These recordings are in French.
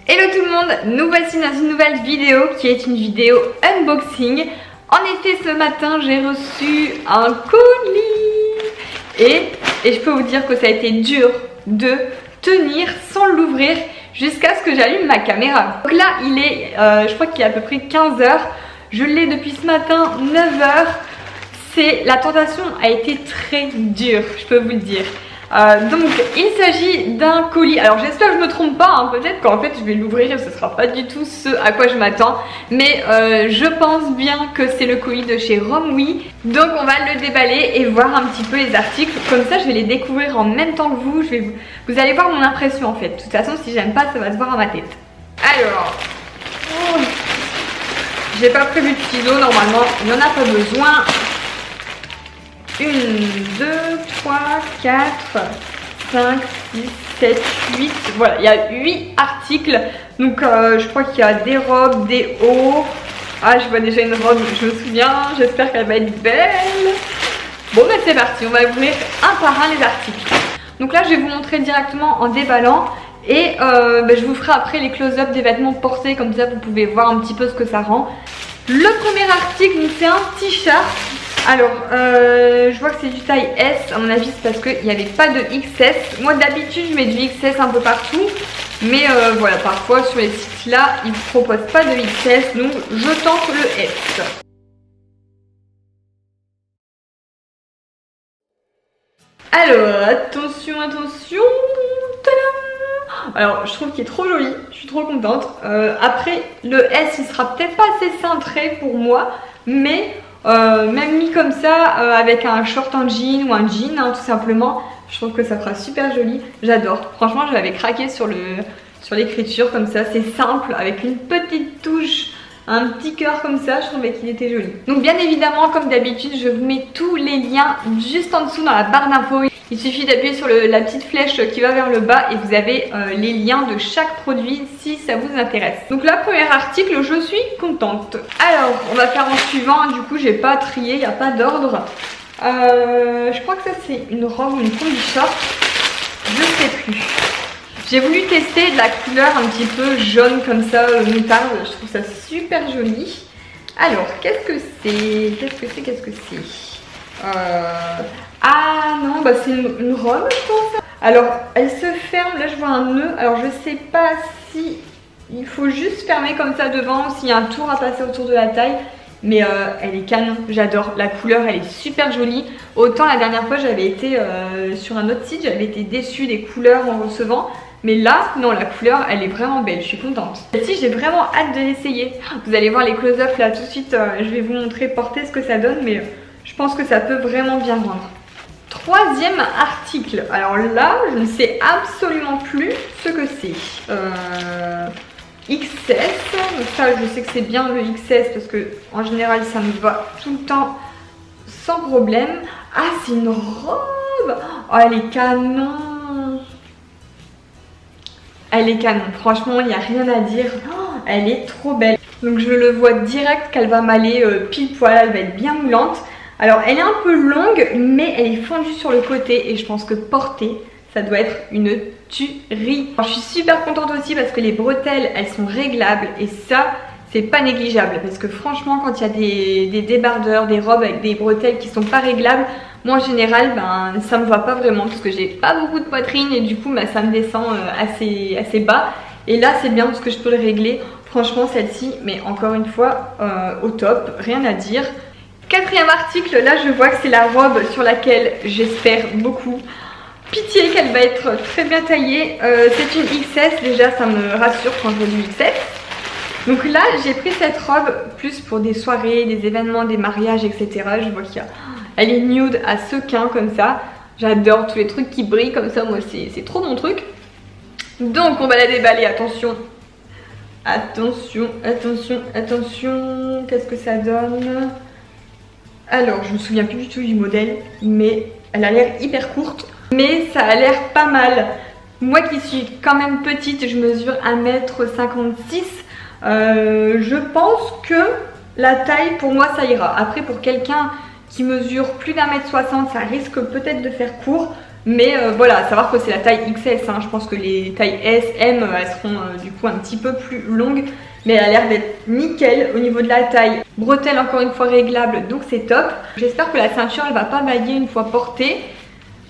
Hello tout le monde, nous voici dans une nouvelle vidéo qui est une vidéo unboxing. En effet, ce matin j'ai reçu un colis et je peux vous dire que ça a été dur de tenir sans l'ouvrir jusqu'à ce que j'allume ma caméra. Donc là il est, je crois qu'il est à peu près 15 h, je l'ai depuis ce matin 9 h. La tentation a été très dure, je peux vous le dire. Donc il s'agit d'un colis, alors j'espère que je ne me trompe pas, hein. Peut-être qu'en fait je vais l'ouvrir et ce ne sera pas du tout ce à quoi je m'attends, mais je pense bien que c'est le colis de chez Romwe. Donc on va le déballer et voir un petit peu les articles, comme ça je vais les découvrir en même temps que vous. Vous allez voir mon impression en fait. De toute façon si j'aime pas ça va se voir à ma tête. Alors, j'ai pas prévu de ciseaux normalement, il n'y en a pas besoin. 1, 2, 3, 4, 5, 6, 7, 8. Voilà, il y a 8 articles. Donc je crois qu'il y a des robes, des hauts. Ah, je vois déjà une robe, je me souviens. J'espère qu'elle va être belle. Bon, bah c'est parti, on va ouvrir un par un les articles. Donc là, je vais vous montrer directement en déballant. Et je vous ferai après les close-up des vêtements portés. Comme ça, vous pouvez voir un petit peu ce que ça rend. Le premier article, c'est un t-shirt. Alors, je vois que c'est du taille S, à mon avis c'est parce qu'il n'y avait pas de XS. Moi d'habitude je mets du XS un peu partout, mais voilà, parfois sur les sites là, ils ne proposent pas de XS, donc je tente le S. Alors, attention, attention, tadam! Alors, je trouve qu'il est trop joli, je suis trop contente. Après, le S, il sera peut-être pas assez cintré pour moi, mais... même mis comme ça avec un short en jean ou un jean hein, tout simplement, je trouve que ça fera super joli. J'adore, franchement j'avais craqué sur l'écriture comme ça, c'est simple avec une petite touche, un petit cœur comme ça, je trouvais qu'il était joli. Donc bien évidemment comme d'habitude je vous mets tous les liens juste en dessous dans la barre d'infos. Il suffit d'appuyer sur la petite flèche qui va vers le bas et vous avez les liens de chaque produit si ça vous intéresse. Donc là, premier article, je suis contente. Alors, on va faire en suivant. Du coup, j'ai pas trié, il n'y a pas d'ordre. Je crois que ça c'est une robe ou une combi short. Je sais plus. J'ai voulu tester de la couleur un petit peu jaune comme ça, moutarde. Je trouve ça super joli. Alors, qu'est-ce que c'est? Qu'est-ce que c'est? Ah non, bah c'est une robe je pense. Alors elle se ferme, là je vois un nœud. Alors je sais pas si il faut juste fermer comme ça devant ou s'il y a un tour à passer autour de la taille. Mais elle est canon, j'adore. La couleur elle est super jolie. Autant la dernière fois j'avais été sur un autre site, j'avais été déçue des couleurs en recevant. Mais là, non, la couleur elle est vraiment belle, je suis contente. Celle-ci j'ai vraiment hâte de l'essayer. Vous allez voir les close-up là tout de suite, je vais vous montrer porter ce que ça donne. Mais je pense que ça peut vraiment bien rendre. Troisième article, alors là je ne sais absolument plus ce que c'est. XS, donc ça je sais que c'est bien le XS parce que en général ça me va tout le temps sans problème. Ah c'est une robe, oh elle est canon. Elle est canon, franchement il n'y a rien à dire, oh, elle est trop belle. Donc je le vois direct qu'elle va m'aller pile poil, elle va être bien moulante. Alors elle est un peu longue mais elle est fendue sur le côté et je pense que porter ça doit être une tuerie. Alors, je suis super contente aussi parce que les bretelles elles sont réglables et ça c'est pas négligeable parce que franchement quand il y a des débardeurs, des robes avec des bretelles qui sont pas réglables, moi en général ben, ça me va pas vraiment parce que j'ai pas beaucoup de poitrine et du coup ben, ça me descend assez bas. Et là c'est bien parce que je peux le régler. Franchement celle-ci, mais encore une fois au top, rien à dire. Quatrième article, là je vois que c'est la robe sur laquelle j'espère beaucoup. Pitié qu'elle va être très bien taillée. C'est une XS, déjà ça me rassure quand je vois du XS. Donc là j'ai pris cette robe plus pour des soirées, des événements, des mariages, etc. Je vois elle est nude à sequin comme ça. J'adore tous les trucs qui brillent comme ça, moi c'est trop mon truc. Donc on va la déballer, attention. Attention, attention, attention. Qu'est-ce que ça donne ? Alors, je me souviens plus du tout du modèle, mais elle a l'air hyper courte, mais ça a l'air pas mal. Moi qui suis quand même petite, je mesure 1m56, je pense que la taille pour moi ça ira. Après pour quelqu'un qui mesure plus d'1m60, ça risque peut-être de faire court. Mais voilà, à savoir que c'est la taille XS, hein. Je pense que les tailles S, M, elles seront du coup un petit peu plus longues. Mais elle a l'air d'être nickel au niveau de la taille. Bretelle encore une fois réglable, donc c'est top. J'espère que la ceinture elle va pas bailler une fois portée.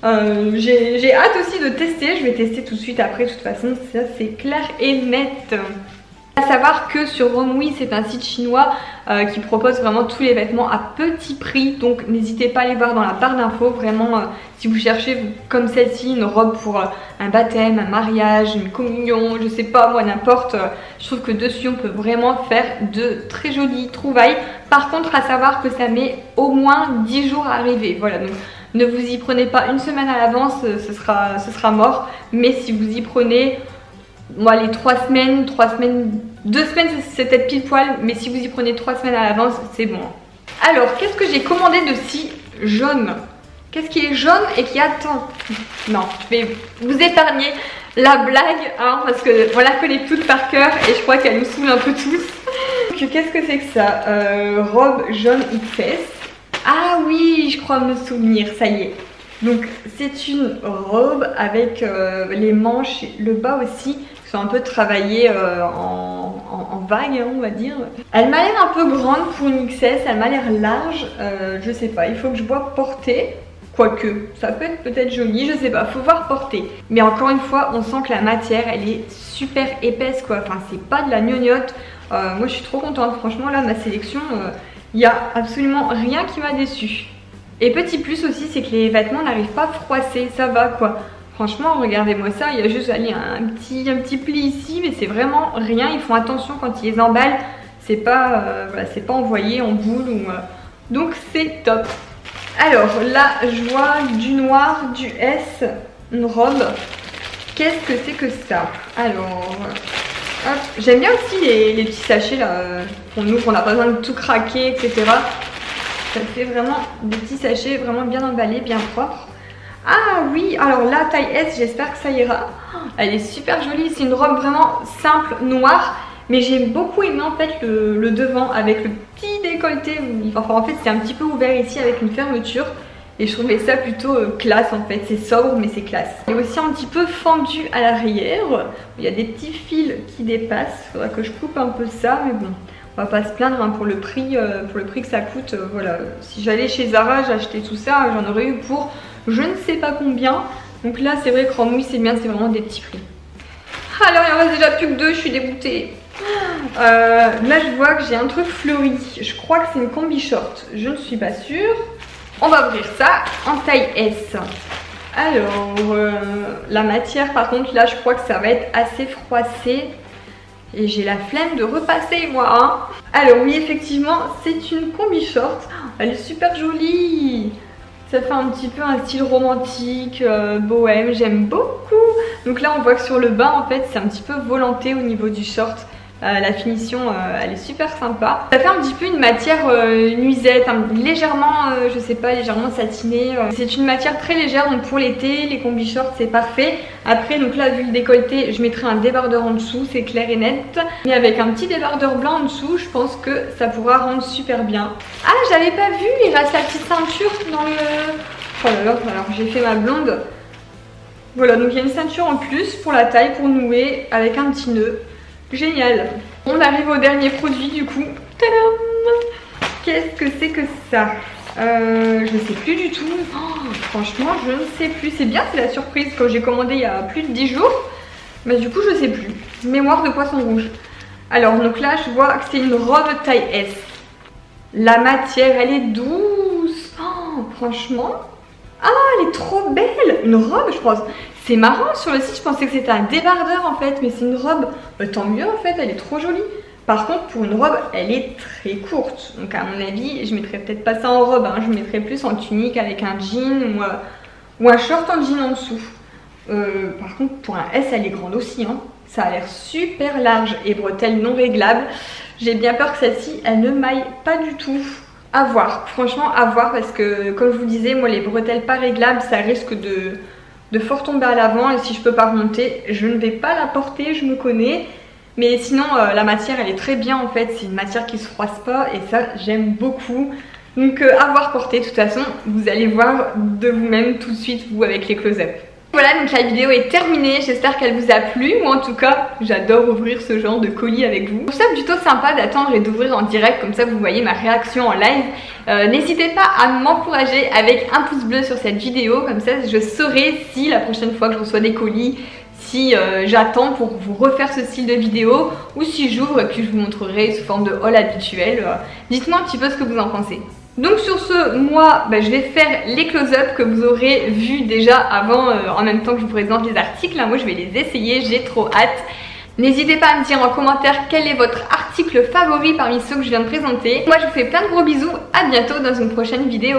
J'ai hâte aussi de tester, je vais tester tout de suite après, de toute façon ça c'est clair et net. À savoir que sur Romwe, c'est un site chinois qui propose vraiment tous les vêtements à petit prix, donc n'hésitez pas à aller voir dans la barre d'infos. Vraiment, si vous cherchez comme celle-ci, une robe pour un baptême, un mariage, une communion, je sais pas moi, n'importe, je trouve que dessus on peut vraiment faire de très jolies trouvailles. Par contre, à savoir que ça met au moins 10 jours à arriver, voilà, donc ne vous y prenez pas une semaine à l'avance, ce sera mort. Mais si vous y prenez, moi les 3 semaines, 2 semaines c'est peut-être pile poil, mais si vous y prenez 3 semaines à l'avance, c'est bon. Alors, qu'est-ce que j'ai commandé de si jaune? Qu'est-ce qui est jaune et qui attend? Non, je vais vous épargner la blague, hein, parce que voilà, la connaît toute par cœur et je crois qu'elle nous saoule un peu tous. Qu'est-ce que c'est que ça? Robe jaune XS. Ah oui, je crois me souvenir, ça y est. Donc c'est une robe avec les manches, le bas aussi, qui sont un peu travaillées en vague, hein, on va dire. Elle m'a l'air un peu grande pour une XS, elle m'a l'air large, je sais pas, il faut que je vois porter. Quoique, ça peut être peut-être joli, je sais pas, faut voir porter. Mais encore une fois, on sent que la matière, elle est super épaisse quoi, enfin c'est pas de la gnognotte. Moi je suis trop contente, franchement là ma sélection, il n'y a absolument rien qui m'a déçue. Et petit plus aussi, c'est que les vêtements n'arrivent pas à froisser, ça va quoi. Franchement, regardez-moi ça, il y a juste allez, un petit pli ici, mais c'est vraiment rien. Ils font attention quand ils les emballent, c'est pas, voilà, c'est pas envoyé en boule ou, donc c'est top. Alors là, je vois du noir, du S, une robe. Qu'est-ce que c'est que ça? Alors, hop, j'aime bien aussi les petits sachets là qu'on ouvre, on n'a pas besoin de tout craquer, etc. Ça fait vraiment des petits sachets vraiment bien emballés, bien propres. Ah oui, alors la taille S, j'espère que ça ira. Elle est super jolie, c'est une robe vraiment simple, noire. Mais j'ai beaucoup aimé en fait le devant avec le petit décolleté. Enfin en fait c'est un petit peu ouvert ici avec une fermeture. Et je trouvais ça plutôt classe en fait, c'est sobre mais c'est classe. Il est aussi un petit peu fendu à l'arrière. Il y a des petits fils qui dépassent, il faudra que je coupe un peu ça mais bon. On va pas se plaindre hein, pour le prix que ça coûte. Voilà. Si j'allais chez Zara, j'achetais tout ça, j'en aurais eu pour je ne sais pas combien. Donc là c'est vrai que Romwe c'est bien, c'est vraiment des petits prix. Alors il en reste déjà plus que 2, je suis dégoûtée. Là je vois que j'ai un truc fleuri. Je crois que c'est une combi short, je ne suis pas sûre. On va ouvrir ça en taille S. Alors la matière par contre là je crois que ça va être assez froissé. Et j'ai la flemme de repasser moi hein. Alors oui effectivement c'est une combi short. Elle est super jolie. Ça fait un petit peu un style romantique, bohème, j'aime beaucoup. Donc là on voit que sur le bas en fait c'est un petit peu volanté au niveau du short. La finition elle est super sympa. Ça fait un petit peu une matière nuisette, hein, légèrement, je sais pas, légèrement satinée. C'est une matière très légère donc pour l'été, les combi shorts c'est parfait. Après donc là vu le décolleté, je mettrai un débardeur en dessous, c'est clair et net. Mais avec un petit débardeur blanc en dessous, je pense que ça pourra rendre super bien. Ah j'avais pas vu, il reste la petite ceinture dans le... Oh là là, alors j'ai fait ma blonde. Voilà donc il y a une ceinture en plus pour la taille, pour nouer avec un petit nœud. Génial. On arrive au dernier produit du coup. Tadam! Qu'est-ce que c'est que ça? Je ne sais plus du tout. Oh, franchement, je ne sais plus. C'est bien, c'est la surprise que j'ai commandé il y a plus de 10 jours. Mais du coup, je ne sais plus. Mémoire de poisson rouge. Alors, donc là, je vois que c'est une robe taille S. La matière, elle est douce. Oh, franchement. Ah, elle est trop belle. Une robe, je pense. C'est marrant, sur le site, je pensais que c'était un débardeur en fait. Mais c'est une robe. Tant mieux en fait, elle est trop jolie. Par contre, pour une robe, elle est très courte. Donc à mon avis, je mettrais peut-être pas ça en robe. Hein. Je mettrais plus en tunique avec un jean ou un short en jean en dessous. Par contre, pour un S, elle est grande aussi. Hein. Ça a l'air super large et bretelles non réglables. J'ai bien peur que celle-ci, elle ne maille pas du tout. À voir, franchement à voir parce que comme je vous disais, moi les bretelles pas réglables, ça risque de fort tomber à l'avant. Et si je peux pas remonter, je ne vais pas la porter, je me connais. Mais sinon la matière elle est très bien en fait, c'est une matière qui se froisse pas et ça j'aime beaucoup. Donc à voir porter, de toute façon, vous allez voir de vous-même tout de suite, vous, avec les close-up. Voilà, donc la vidéo est terminée, j'espère qu'elle vous a plu. Moi en tout cas, j'adore ouvrir ce genre de colis avec vous. Je trouve ça plutôt sympa d'attendre et d'ouvrir en direct, comme ça vous voyez ma réaction en live. N'hésitez pas à m'encourager avec un pouce bleu sur cette vidéo, comme ça je saurai si la prochaine fois que je reçois des colis, si j'attends pour vous refaire ce style de vidéo ou si j'ouvre et puis je vous montrerai sous forme de haul habituel. Dites-moi un petit peu ce que vous en pensez. Donc sur ce, moi je vais faire les close-up que vous aurez vu déjà avant, en même temps que je vous présente les articles. Moi je vais les essayer, j'ai trop hâte. N'hésitez pas à me dire en commentaire quel est votre article favori parmi ceux que je viens de présenter. Moi je vous fais plein de gros bisous, à bientôt dans une prochaine vidéo.